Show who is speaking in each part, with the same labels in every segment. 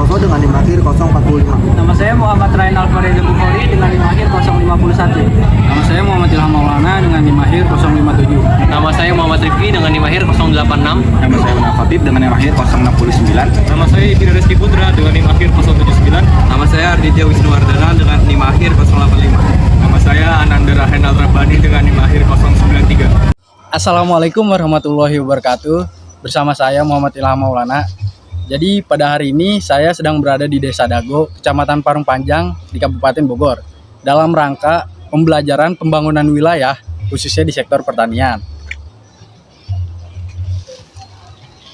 Speaker 1: Suhartoso dengan NIM akhir 045.
Speaker 2: Nama saya Muhammad Rainal Fareza Bukhari dengan NIM akhir 051.
Speaker 3: Nama saya Muhammad Ilham Maulana dengan NIM akhir 057.
Speaker 4: Nama saya Muhammad Rifki dengan NIM akhir 086.
Speaker 5: Nama saya Munaf Fatib dengan NIM akhir 069.
Speaker 6: Nama saya Ibnu Rizky Putra dengan NIM akhir 079.
Speaker 7: Nama saya Arditya Wisnuwardana dengan NIM akhir 085.
Speaker 6: Nama saya Ananda Rahenal Rabbani dengan NIM akhir 093.
Speaker 3: Assalamualaikum warahmatullahi wabarakatuh. Bersama saya Muhammad Ilham Maulana. Jadi pada hari ini saya sedang berada di Desa Dago, Kecamatan Parung Panjang di Kabupaten Bogor, dalam rangka pembelajaran pembangunan wilayah khususnya di sektor pertanian.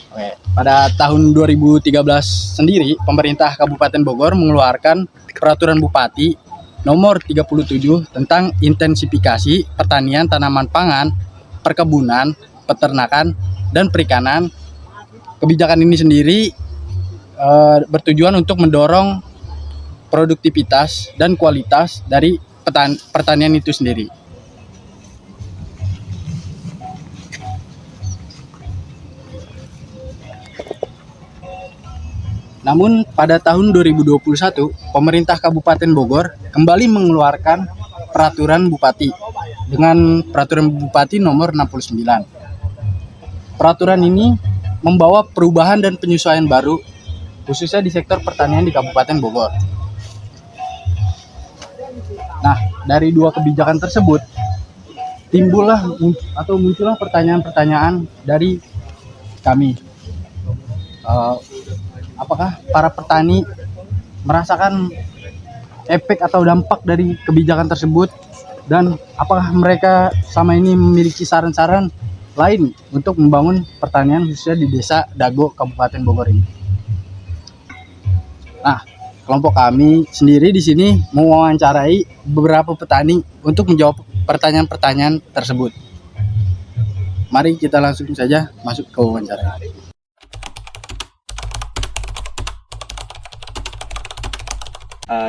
Speaker 3: Oke, pada tahun 2013 sendiri pemerintah Kabupaten Bogor mengeluarkan peraturan Bupati nomor 37 tentang intensifikasi pertanian tanaman pangan, perkebunan, peternakan, dan perikanan. Kebijakan ini sendiri bertujuan untuk mendorong produktivitas dan kualitas dari pertanian itu sendiri. Namun pada tahun 2021, pemerintah Kabupaten Bogor kembali mengeluarkan peraturan Bupati dengan peraturan Bupati nomor 69. Peraturan ini membawa perubahan dan penyesuaian baru khususnya di sektor pertanian di Kabupaten Bogor. Nah, dari dua kebijakan tersebut muncullah pertanyaan-pertanyaan dari kami. Apakah para petani merasakan efek atau dampak dari kebijakan tersebut, dan apakah mereka sama ini memiliki saran-saran lain untuk membangun pertanian khususnya di Desa Dago, Kabupaten Bogor ini? Nah, kelompok kami sendiri di sini mewawancarai beberapa petani untuk menjawab pertanyaan-pertanyaan tersebut. Mari kita langsung saja masuk ke wawancara.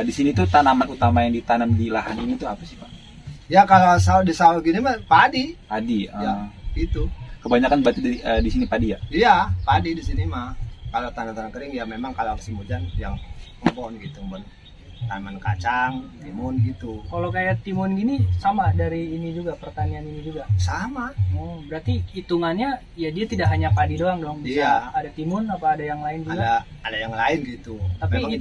Speaker 5: Di sini tuh tanaman utama yang ditanam di lahan ini tuh apa sih, Pak?
Speaker 1: Ya kalau di sawah gini mah padi.
Speaker 5: Padi.
Speaker 1: Ya, itu.
Speaker 5: Kebanyakan berarti di sini padi ya?
Speaker 1: Iya, padi di sini mah. Kalau tanah-tanah kering ya memang kalau musim hujan yang kebun gitu, tanaman kacang, timun gitu.
Speaker 2: Kalau kayak timun gini sama dari ini juga, pertanian ini juga.
Speaker 1: Sama.
Speaker 2: Oh, berarti hitungannya ya dia tidak hanya padi doang dong. Bisa
Speaker 1: Iya.
Speaker 2: ada timun apa ada yang lain juga?
Speaker 1: Ada yang lain gitu.
Speaker 2: Tapi
Speaker 1: Memang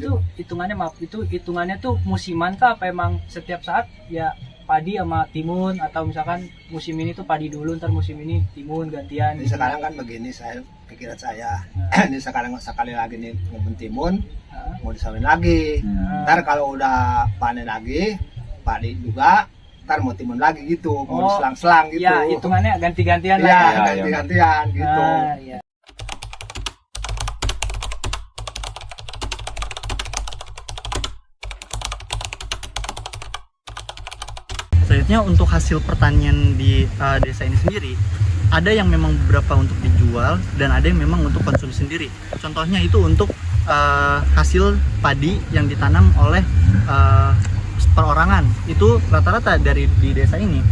Speaker 2: itu hitungannya tuh musiman kah, apa emang setiap saat ya padi sama timun, atau misalkan musim ini tuh padi dulu, ntar musim ini timun gantian?
Speaker 1: Ini sekarang kan begini pikiran saya. Ini sekarang sekali lagi nih ngomong timun, mau disawin lagi. Ntar kalau udah panen lagi, padi juga, ntar mau timun lagi gitu, mau diselang-selang gitu.
Speaker 2: Ya, hitungannya ganti-gantian
Speaker 1: Iya,
Speaker 2: lah.
Speaker 1: ganti-gantian gitu.
Speaker 2: Ya.
Speaker 8: Selanjutnya untuk hasil pertanian di desa ini sendiri, ada yang memang beberapa untuk dijual dan ada yang memang untuk konsumsi sendiri. Contohnya itu untuk hasil padi yang ditanam oleh perorangan. Itu rata-rata di desa ini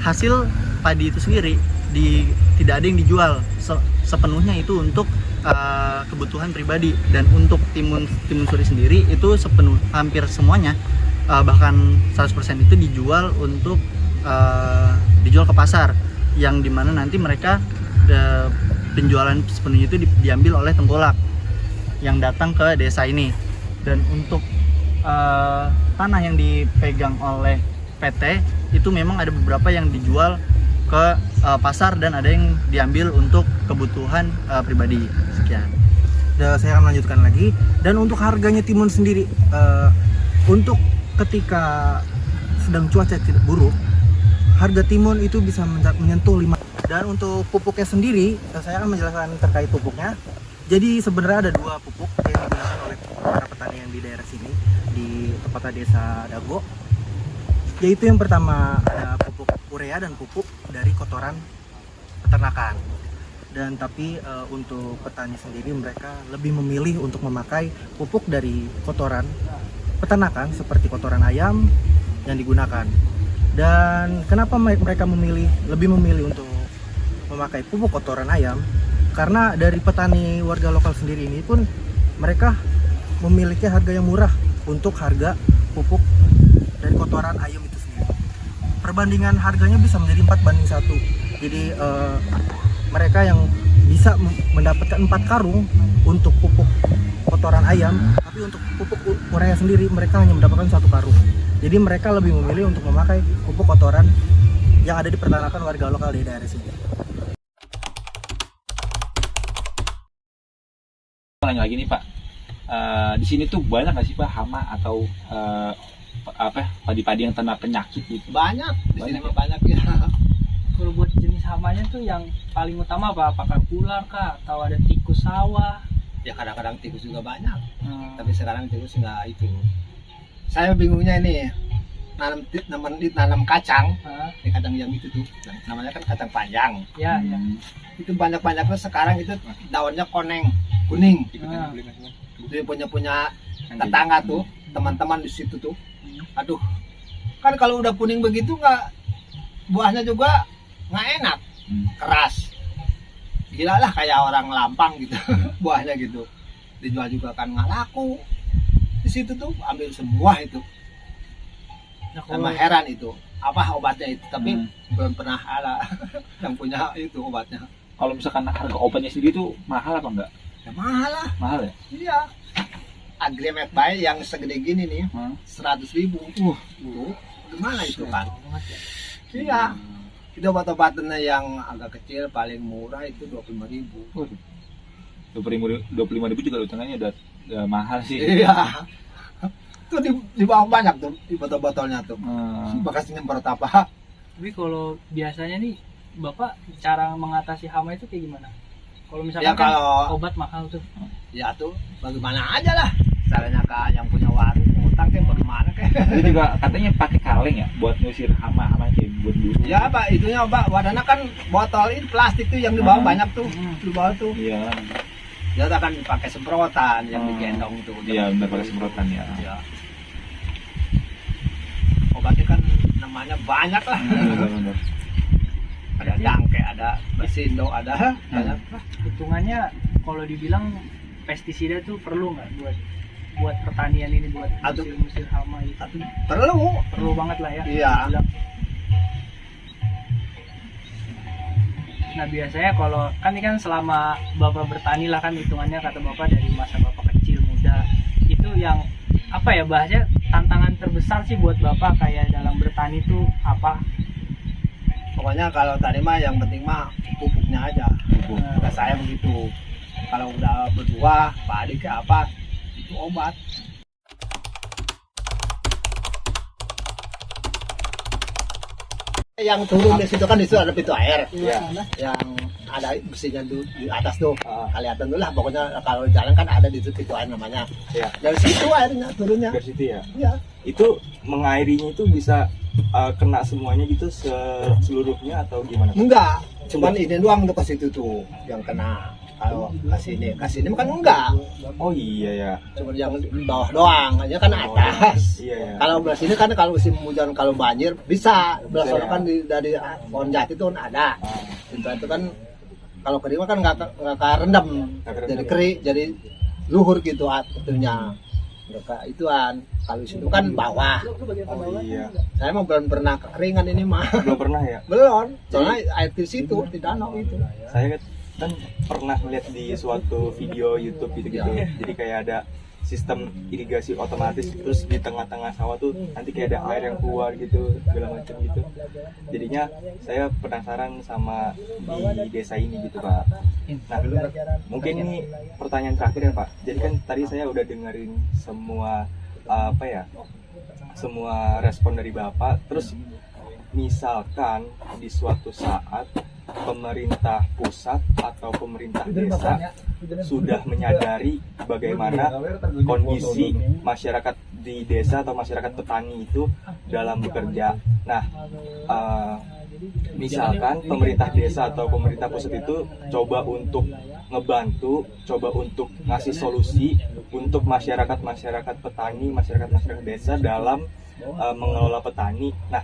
Speaker 8: hasil padi itu sendiri tidak ada yang dijual, sepenuhnya itu untuk kebutuhan pribadi. Dan untuk timun suri sendiri itu hampir semuanya, bahkan 100% itu dijual untuk dijual ke pasar, yang dimana nanti mereka penjualan sepenuhnya itu diambil oleh tengkulak yang datang ke desa ini. Dan untuk tanah yang dipegang oleh PT itu memang ada beberapa yang dijual ke pasar dan ada yang diambil untuk kebutuhan pribadi. Sekian.
Speaker 9: Saya akan melanjutkan lagi. Dan untuk harganya timun sendiri, untuk ketika sedang cuaca tidak buruk, harga timun itu bisa menyentuh 5. Dan untuk pupuknya sendiri, saya akan menjelaskan terkait pupuknya. Jadi sebenarnya ada dua pupuk yang digunakan oleh para petani yang di daerah sini, di tepatnya Desa Dago. Yaitu yang pertama ada pupuk urea dan pupuk dari kotoran peternakan. Dan tapi untuk petani sendiri mereka lebih memilih untuk memakai pupuk dari kotoran peternakan seperti kotoran ayam yang digunakan. Dan kenapa mereka lebih memilih untuk memakai pupuk kotoran ayam? Karena dari petani warga lokal sendiri ini pun mereka memiliki harga yang murah untuk harga pupuk dari kotoran ayam itu sendiri. Perbandingan harganya bisa menjadi 4:1. Jadi mereka yang bisa mendapatkan 4 karung untuk pupuk kotoran ayam, tapi untuk pupuk urea sendiri mereka hanya mendapatkan 1 karung. Jadi mereka lebih memilih untuk memakai pupuk kotoran yang ada di peternakan warga lokal di daerah sini.
Speaker 5: Tanya lagi nih Pak, di sini tuh banyak nggak sih Pak hama atau padi-padi yang kena penyakit gitu?
Speaker 1: Banyak di sini
Speaker 5: Banyak.
Speaker 1: banyak ya.
Speaker 2: Kalau buat jenis hamanya tuh yang paling utama apa? Apakah ular kah atau ada tikus sawah?
Speaker 1: Ya kadang-kadang tikus juga banyak, tapi sekarang tikus nggak itu. Saya bingungnya ini nanam kacang, di kacang yang itu tuh namanya kan kacang panjang.
Speaker 2: Ya, ya.
Speaker 1: Itu banyak-banyaknya sekarang itu daunnya kuning.
Speaker 2: Ah.
Speaker 1: Dia punya tetangga tuh, teman-teman di situ tuh. Aduh, kan kalau udah kuning begitu nggak, buahnya juga nggak enak, keras. Gila lah kayak orang lampang gitu, buahnya gitu. Dijual juga kan nggak laku. Di situ tuh ambil semua itu.
Speaker 2: Nah,
Speaker 1: Sama heran itu, apa obatnya itu, tapi belum pernah ada yang punya itu obatnya.
Speaker 5: Kalau misalkan harga obatnya sendiri tuh mahal apa enggak?
Speaker 1: Ya mahal lah,
Speaker 5: Mahal ya?
Speaker 1: iya. Agreement baik yang segede gini nih, 100.000. Tuh, gimana itu kan? Iya. Itu obat-obatannya yang agak kecil paling murah itu 25.000.
Speaker 5: 25.000 juga hitungannya udah mahal sih.
Speaker 1: Iya. Itu di bawah banyak tuh di botol-botolnya tuh. Bekas nyemprot apa?
Speaker 2: Tapi kalau biasanya nih Bapak cara mengatasi hama itu kayak gimana? Kalau misalkan
Speaker 1: Ya,
Speaker 2: kan
Speaker 1: kalau-
Speaker 2: obat mahal tuh.
Speaker 1: Ya tuh bagaimana aja lah. Caranya kak yang punya warung ngutang kayak bagaimana kayak.
Speaker 5: Itu juga katanya pakai kaleng ya buat ngusir hama-hama kayak buat dulu.
Speaker 1: Ya Pak, itunya Pak, wadahnya kan botol ini plastik tuh yang di bawah banyak tuh. Di bawah tuh.
Speaker 5: Iya.
Speaker 1: Dia akan pakai semprotan yang digendong tuh.
Speaker 5: Iya, benar pakai semprotan ya.
Speaker 1: Ya. Obatnya kan namanya banyak lah.
Speaker 5: Benar.
Speaker 1: Ada dangke, ada basindo, ada banyak lah.
Speaker 2: Hitungannya kalau dibilang pestisida tuh perlu nggak buat pertanian ini, buat
Speaker 1: Aduh.
Speaker 2: musim hama gitu?
Speaker 1: Perlu.
Speaker 2: Perlu banget lah ya.
Speaker 1: Iya.
Speaker 2: Dibilang. Nah biasanya kalau kan ini kan selama Bapak bertani lah kan hitungannya kata Bapak dari masa Bapak kecil muda itu yang apa ya bahasanya tantangan terbesar sih buat Bapak kayak dalam bertani itu apa?
Speaker 1: Pokoknya kalau tadi mah yang penting mah pupuknya aja. Kata saya begitu. Kalau udah berbuah, padi ke apa, itu obat. Yang turun di situ kan di situ ada pintu air. Yang ada besinya di atas tuh. Kelihatan dulu lah pokoknya kalau jalan kan ada di situ pintu air namanya.
Speaker 7: Iya.
Speaker 1: Dari situ airnya turunnya.
Speaker 7: Dari situ ya.
Speaker 1: Iya.
Speaker 7: Itu mengairinya itu bisa kena semuanya gitu seluruhnya atau gimana?
Speaker 1: Enggak, cuman ini doang tuh ke situ tuh yang kena. Kalau kasih ini kan enggak.
Speaker 7: Oh iya ya.
Speaker 1: Cuma yang di bawah doang, aja kan atas.
Speaker 7: Iya ya.
Speaker 1: Kalau belah sini kan kalau musim hujan kalau banjir bisa. Belah
Speaker 7: Bisa,
Speaker 1: sana
Speaker 7: ya.
Speaker 1: kan dari pohon jati itu kan ada. Itu kan kalau kering kan nggak kerendam,
Speaker 7: Nggak kerendam,
Speaker 1: jadi
Speaker 7: ya.
Speaker 1: kering, jadi luhur gitu atunya. Nggak ituan. Kalau situ kan bawah.
Speaker 7: Oh iya.
Speaker 1: Saya mah belum pernah kekeringan ini mah.
Speaker 7: Belum pernah ya.
Speaker 1: Belum. Soalnya air di situ di danau itu.
Speaker 7: Saya kan pernah melihat di suatu video YouTube gitu-gitu. Jadi kayak ada sistem irigasi otomatis, terus di tengah-tengah sawah tuh nanti kayak ada air yang keluar gitu, segala macam gitu. Jadinya saya penasaran sama di desa ini gitu Pak. Nah, mungkin ini pertanyaan terakhir ya Pak. Jadi kan tadi saya udah dengerin semua semua respon dari Bapak. Terus misalkan di suatu saat pemerintah pusat atau pemerintah desa sudah menyadari bagaimana kondisi masyarakat di desa atau masyarakat petani itu dalam bekerja. Nah, misalkan pemerintah desa atau pemerintah pusat itu coba untuk ngebantu, coba untuk ngasih solusi untuk masyarakat petani, masyarakat desa dalam mengelola petani. Nah,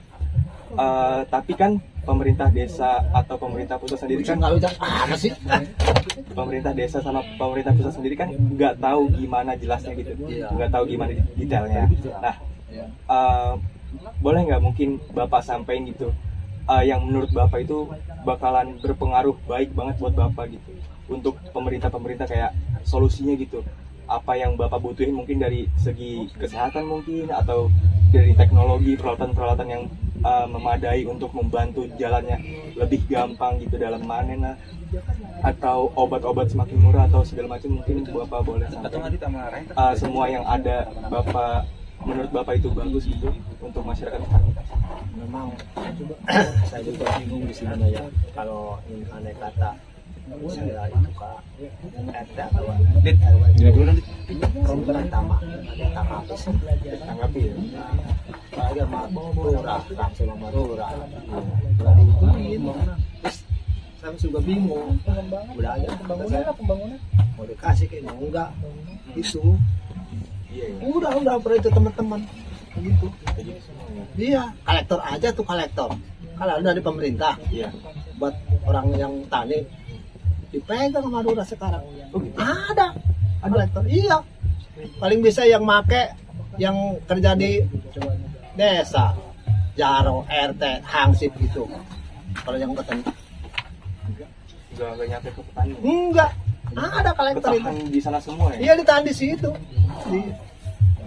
Speaker 7: Tapi kan pemerintah desa atau pemerintah pusat sendiri kan pemerintah desa sama pemerintah pusat sendiri kan nggak tahu gimana jelasnya gitu, nggak tahu gimana detailnya. Nah, boleh nggak mungkin Bapak sampaikan gitu, yang menurut Bapak itu bakalan berpengaruh baik banget buat Bapak gitu, untuk pemerintah kayak solusinya gitu. Apa yang Bapak butuhin mungkin dari segi kesehatan mungkin, atau dari teknologi, peralatan-peralatan yang memadai untuk membantu jalannya lebih gampang gitu dalam panen lah, atau obat-obat semakin murah atau segala macam, mungkin Bapak boleh sampaikan. Semua yang ada Bapak, menurut Bapak itu bagus gitu untuk masyarakat kami.
Speaker 1: Memang saya juga bingung di sini ya, kalau ini aneh kata saya itu kak ada kalau pertama ada tanggapi ya, saya marura langsung marura dari itu terus saya juga bingung, udah aja pembangunan mau dikasih kayak enggak isu udah per itu teman-teman gitu. Iya, kolektor aja tuh kolektor. Kalau dari pemerintah, buat orang yang tani dipegang sama Madura sekarang. Ada kolektor. Iya. Paling bisa yang make, yang kerja di desa, Jaro, RT, Hangsip gitu. Kalau yang petani.
Speaker 7: Enggak nyampe ke petani.
Speaker 1: Enggak. Ada kolektor itu.
Speaker 7: Ditahan di sana semua ya?
Speaker 1: Iya, ditahan di situ. Di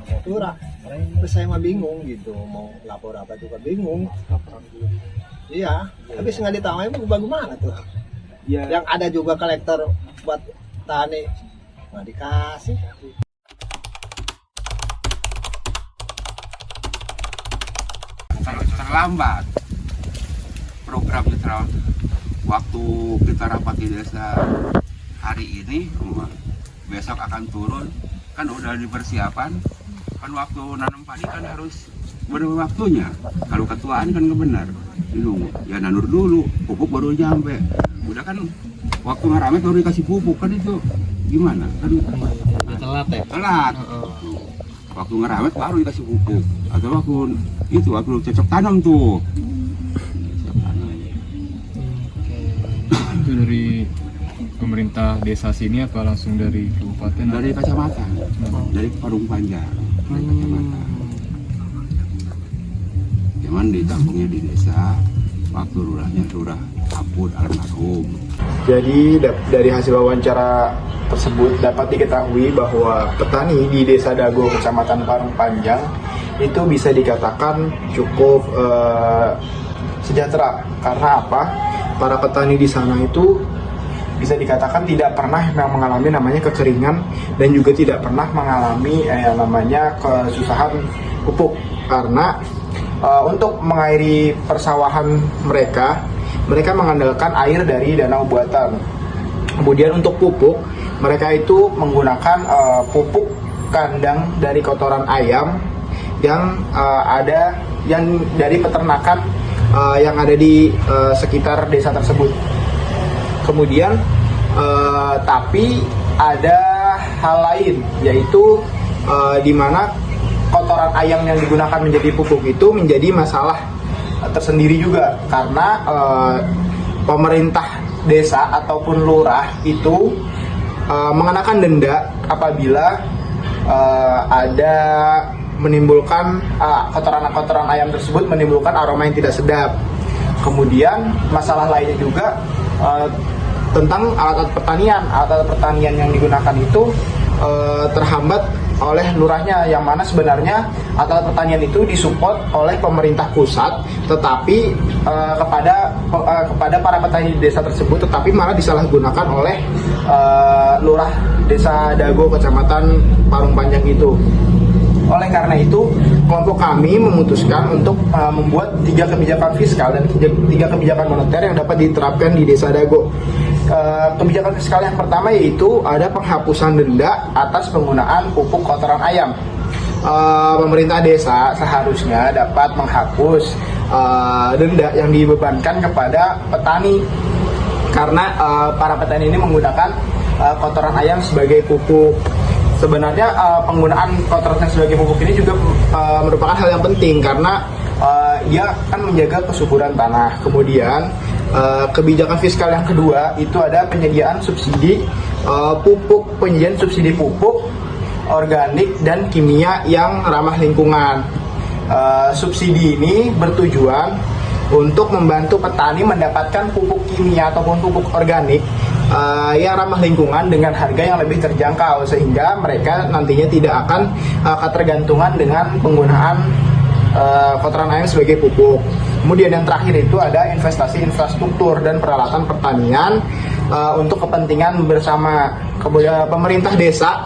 Speaker 1: Madura. Terus saya mah bingung gitu, mau lapor apa juga bingung. Iya, tapi nggak ditawar itu bagaimana tuh?
Speaker 7: Ya.
Speaker 1: Yang ada juga kolektor buat tani nggak dikasih.
Speaker 10: Terlambat programnya terlambat. Waktu kita rapat di desa hari ini, besok akan turun, kan udah dipersiapan. Kan waktu nanam padi kan harus benar waktunya. Kalau ketuaan kan nggak benar, dinunggu. Ya nanur dulu, pupuk baru nyampe. Udah kan waktu ngeramet baru dikasih pupuk, kan itu gimana? Kan
Speaker 4: telat ya?
Speaker 10: Telat. Waktu ngeramet baru dikasih pupuk. Atau waktu cocok tanam tuh.
Speaker 6: Itu dari pemerintah desa sini apa langsung dari kabupaten?
Speaker 10: Dari kecamatan, dari Parung Panjang. Cuman ditampungnya di desa, waktu lurahnya lurah Apud almarhum.
Speaker 11: Jadi dari hasil wawancara tersebut dapat diketahui bahwa petani di Desa Dago, Kecamatan Parung Panjang itu bisa dikatakan cukup sejahtera. Karena apa? Para petani di sana itu bisa dikatakan tidak pernah mengalami namanya kekeringan dan juga tidak pernah mengalami namanya kesusahan pupuk, karena untuk mengairi persawahan mereka mengandalkan air dari danau buatan. Kemudian untuk pupuk mereka itu menggunakan pupuk kandang dari kotoran ayam yang ada yang dari peternakan yang ada di sekitar desa tersebut. Kemudian tapi ada hal lain, yaitu di mana kotoran ayam yang digunakan menjadi pupuk itu menjadi masalah tersendiri juga, karena pemerintah desa ataupun lurah itu mengenakan denda apabila ada menimbulkan kotoran ayam tersebut menimbulkan aroma yang tidak sedap. Kemudian masalah lainnya juga tentang alat-alat pertanian yang digunakan itu terhambat oleh lurahnya, yang mana sebenarnya alat pertanian itu disupport oleh pemerintah pusat, tetapi kepada para petani di desa tersebut, tetapi malah disalahgunakan oleh lurah Desa Dago, Kecamatan Parung Panjang itu. Oleh karena itu, kelompok kami memutuskan untuk membuat 3 kebijakan fiskal dan 3 kebijakan moneter yang dapat diterapkan di Desa Dago. Kebijakan fiskal yang pertama yaitu ada penghapusan denda atas penggunaan pupuk kotoran ayam. Pemerintah desa seharusnya dapat menghapus denda yang dibebankan kepada petani, karena para petani ini menggunakan kotoran ayam sebagai pupuk. Sebenarnya penggunaan kotoran sebagai pupuk ini juga merupakan hal yang penting, karena dia akan menjaga kesuburan tanah. Kemudian kebijakan fiskal yang kedua itu ada penyediaan subsidi penyediaan subsidi pupuk organik dan kimia yang ramah lingkungan. Subsidi ini bertujuan untuk membantu petani mendapatkan pupuk kimia ataupun pupuk organik yang ramah lingkungan dengan harga yang lebih terjangkau, sehingga mereka nantinya tidak akan ketergantungan dengan penggunaan kotoran ayam sebagai pupuk. Kemudian yang terakhir itu ada investasi infrastruktur dan peralatan pertanian untuk kepentingan bersama. Pemerintah desa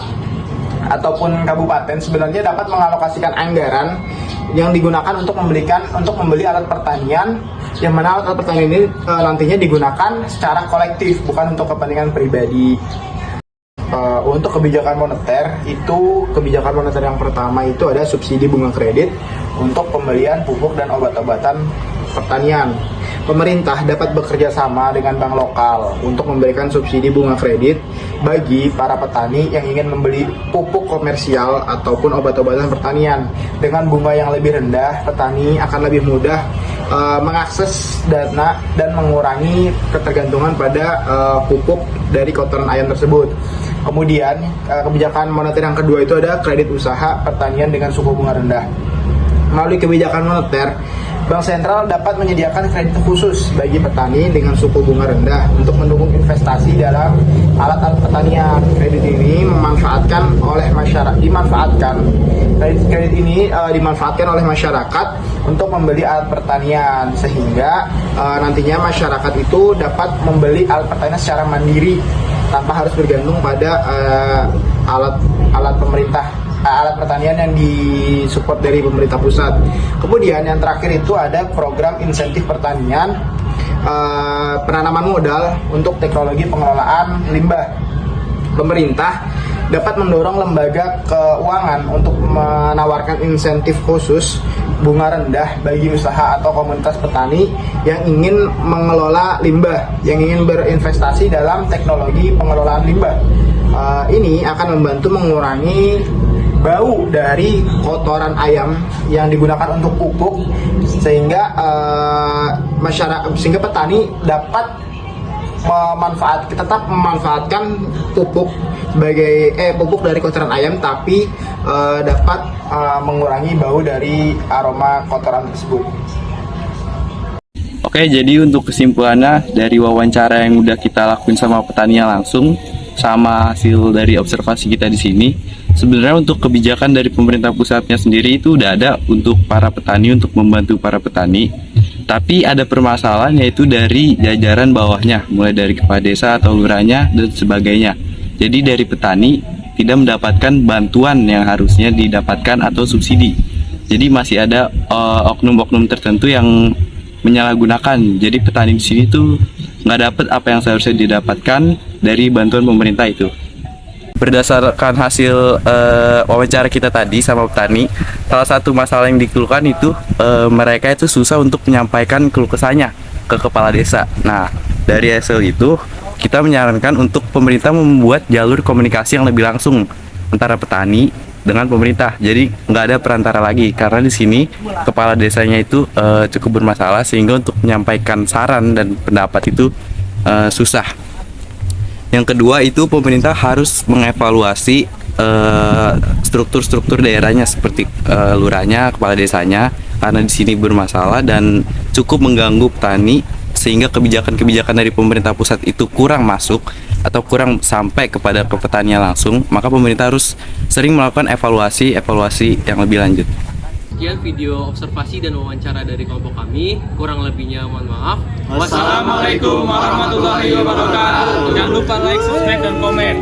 Speaker 11: ataupun kabupaten sebenarnya dapat mengalokasikan anggaran yang digunakan untuk membeli alat pertanian, yang mana alat pertanian ini nantinya digunakan secara kolektif, bukan untuk kepentingan pribadi. Untuk kebijakan moneter yang pertama itu ada subsidi bunga kredit untuk pembelian pupuk dan obat-obatan pertanian. Pemerintah dapat bekerja sama dengan bank lokal untuk memberikan subsidi bunga kredit bagi para petani yang ingin membeli pupuk komersial ataupun obat-obatan pertanian. Dengan bunga yang lebih rendah, petani akan lebih mudah mengakses dana dan mengurangi ketergantungan pada pupuk dari kotoran ayam tersebut. Kemudian kebijakan moneter yang kedua itu ada kredit usaha pertanian dengan suku bunga rendah. Melalui kebijakan moneter, Bank Sentral dapat menyediakan kredit khusus bagi petani dengan suku bunga rendah untuk mendukung investasi dalam alat-alat pertanian. Kredit ini dimanfaatkan oleh masyarakat untuk membeli alat pertanian, sehingga nantinya masyarakat itu dapat membeli alat pertanian secara mandiri tanpa harus bergantung pada alat pertanian yang disupport dari pemerintah pusat. Kemudian yang terakhir itu ada program insentif pertanian, penanaman modal untuk teknologi pengelolaan limbah. Pemerintah dapat mendorong lembaga keuangan untuk menawarkan insentif khusus bunga rendah bagi usaha atau komunitas petani yang ingin mengelola limbah, yang ingin berinvestasi dalam teknologi pengelolaan limbah. Ini akan membantu mengurangi bau dari kotoran ayam yang digunakan untuk pupuk, sehingga sehingga petani dapat tetap memanfaatkan pupuk dari kotoran ayam, tapi dapat mengurangi bau dari aroma kotoran tersebut.
Speaker 12: Oke, jadi untuk kesimpulannya dari wawancara yang udah kita lakuin sama petani langsung, sama hasil dari observasi kita di sini, sebenarnya untuk kebijakan dari pemerintah pusatnya sendiri itu udah ada untuk para petani, untuk membantu para petani. Tapi ada permasalahan, yaitu dari jajaran bawahnya, mulai dari kepala desa atau lurahnya dan sebagainya. Jadi dari petani tidak mendapatkan bantuan yang harusnya didapatkan atau subsidi. Jadi masih ada oknum-oknum tertentu yang menyalahgunakan. Jadi petani di sini tuh nggak dapat apa yang seharusnya didapatkan dari bantuan pemerintah itu. Berdasarkan hasil wawancara kita tadi sama petani, salah satu masalah yang dikeluhkan itu mereka itu susah untuk menyampaikan keluh kesahnya ke kepala desa. Nah, dari hasil itu kita menyarankan untuk pemerintah membuat jalur komunikasi yang lebih langsung antara petani dengan pemerintah. Jadi nggak ada perantara lagi, karena di sini kepala desanya itu cukup bermasalah, sehingga untuk menyampaikan saran dan pendapat itu susah. Yang kedua itu pemerintah harus mengevaluasi struktur-struktur daerahnya, seperti lurahnya, kepala desanya, karena di sini bermasalah dan cukup mengganggu petani, sehingga kebijakan-kebijakan dari pemerintah pusat itu kurang masuk atau kurang sampai kepada petani langsung. Maka pemerintah harus sering melakukan evaluasi yang lebih lanjut.
Speaker 4: Sekian video observasi dan wawancara dari kelompok kami. Kurang lebihnya mohon maaf.
Speaker 2: Wassalamualaikum warahmatullahi wabarakatuh. Jangan lupa like, subscribe, dan komen.